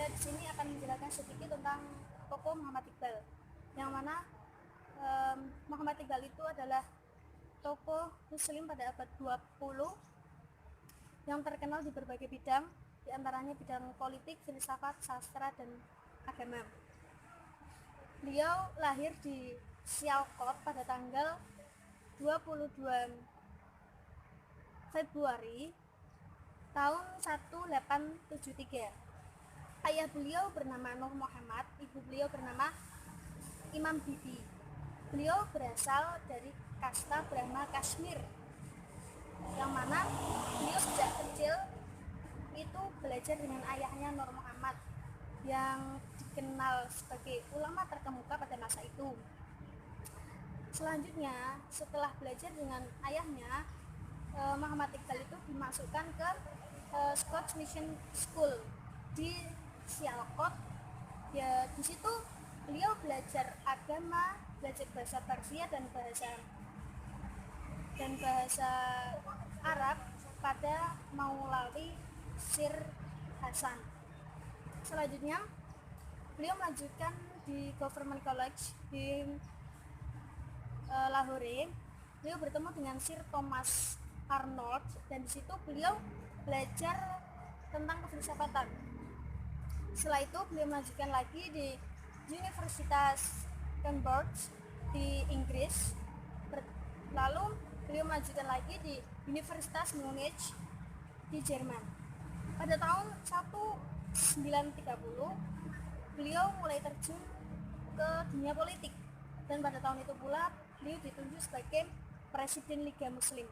Saya di sini akan menjelaskan sedikit tentang tokoh Muhammad Iqbal, yang mana Muhammad Iqbal itu adalah tokoh Muslim pada abad 20 yang terkenal di berbagai bidang, diantaranya bidang politik, filsafat, sastra, dan agama. Beliau lahir di Sialkot pada tanggal 22 Februari tahun 1873. Ayah beliau bernama Nur Muhammad, ibu beliau bernama Imam Bibi. Beliau berasal dari kasta Brahma Kashmir, yang mana beliau sejak kecil itu belajar dengan ayahnya Nur Muhammad yang dikenal sebagai ulama terkemuka pada masa itu. Selanjutnya, setelah belajar dengan ayahnya, Muhammad Iqbal itu dimasukkan ke Scotch Mission School di Sialkot. Ya, di situ beliau belajar agama, belajar bahasa Persia dan bahasa Arab pada Maulawi Sir Hasan. Selanjutnya, beliau melanjutkan di Government College di Lahore. Beliau bertemu dengan Sir Thomas Arnold dan di situ beliau belajar tentang kefilsafatan. Setelah itu beliau melanjutkan lagi di Universitas Cambridge di Inggris. Lalu beliau melanjutkan lagi di Universitas Munich di Jerman. Pada tahun 1930 beliau mulai terjun ke dunia politik, dan pada tahun itu pula beliau ditunjuk sebagai Presiden Liga Muslim.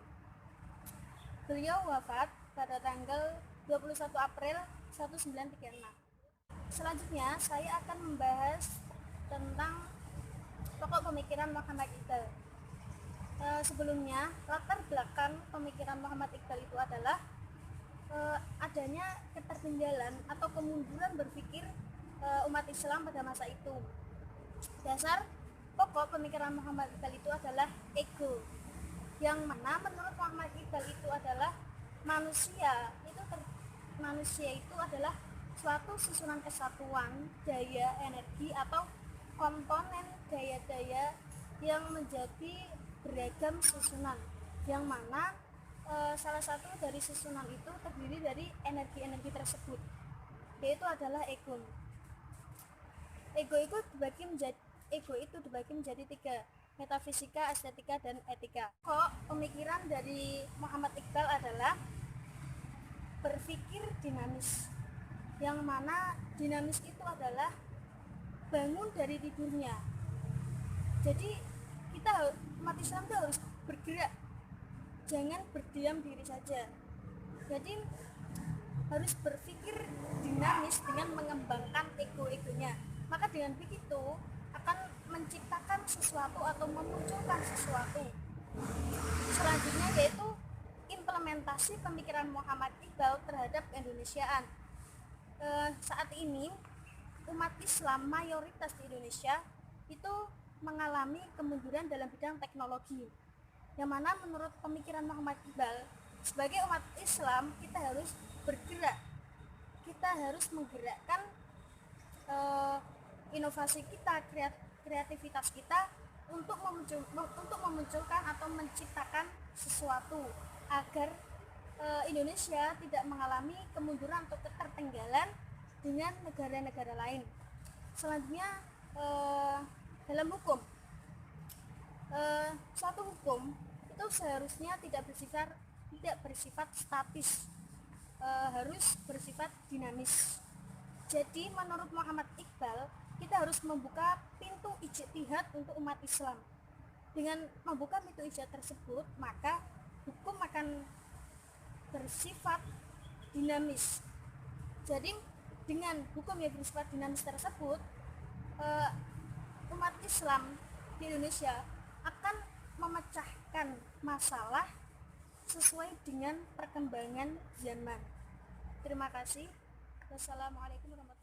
Beliau wafat pada tanggal 21 April 1936. Selanjutnya saya akan membahas tentang pokok pemikiran Muhammad Iqbal. Sebelumnya, latar belakang pemikiran Muhammad Iqbal itu adalah adanya ketertinggalan atau kemunduran berpikir umat Islam pada masa itu. Dasar pokok pemikiran Muhammad Iqbal itu adalah ego, yang mana menurut Muhammad Iqbal itu adalah manusia itu adalah suatu susunan kesatuan daya energi atau komponen daya-daya yang menjadi beragam susunan, yang mana salah satu dari susunan itu terdiri dari energi-energi tersebut, yaitu adalah ego. Ego itu dibagi menjadi tiga: metafisika, estetika, dan etika. Pemikiran dari Muhammad Iqbal adalah berpikir dinamis, yang mana dinamis itu adalah bangun dari tidurnya. Jadi umat Islam itu harus bergerak, jangan berdiam diri saja. Jadi harus berpikir dinamis dengan mengembangkan ego-egonya. Maka dengan begitu akan menciptakan sesuatu atau memunculkan sesuatu. Selanjutnya yaitu implementasi pemikiran Muhammad Iqbal terhadap Keindonesiaan. Saat ini umat Islam mayoritas di Indonesia itu mengalami kemunduran dalam bidang teknologi, yang mana menurut pemikiran Muhammad Iqbal, sebagai umat Islam kita harus bergerak, kita harus menggerakkan inovasi kita, kreativitas kita untuk memunculkan atau menciptakan sesuatu agar Indonesia tidak mengalami kemunduran atau ketertinggalan dengan negara-negara lain. Selanjutnya, dalam hukum, suatu hukum itu seharusnya tidak bersifat statis, harus bersifat dinamis. Jadi menurut Muhammad Iqbal, kita harus membuka pintu ijtihad untuk umat Islam. Dengan membuka pintu ijtihad tersebut, maka hukum akan bersifat dinamis. Jadi dengan hukum yang bersifat dinamis tersebut, umat Islam di Indonesia akan memecahkan masalah sesuai dengan perkembangan zaman. Terima kasih. Wassalamualaikum warahmatullahi wabarakatuh.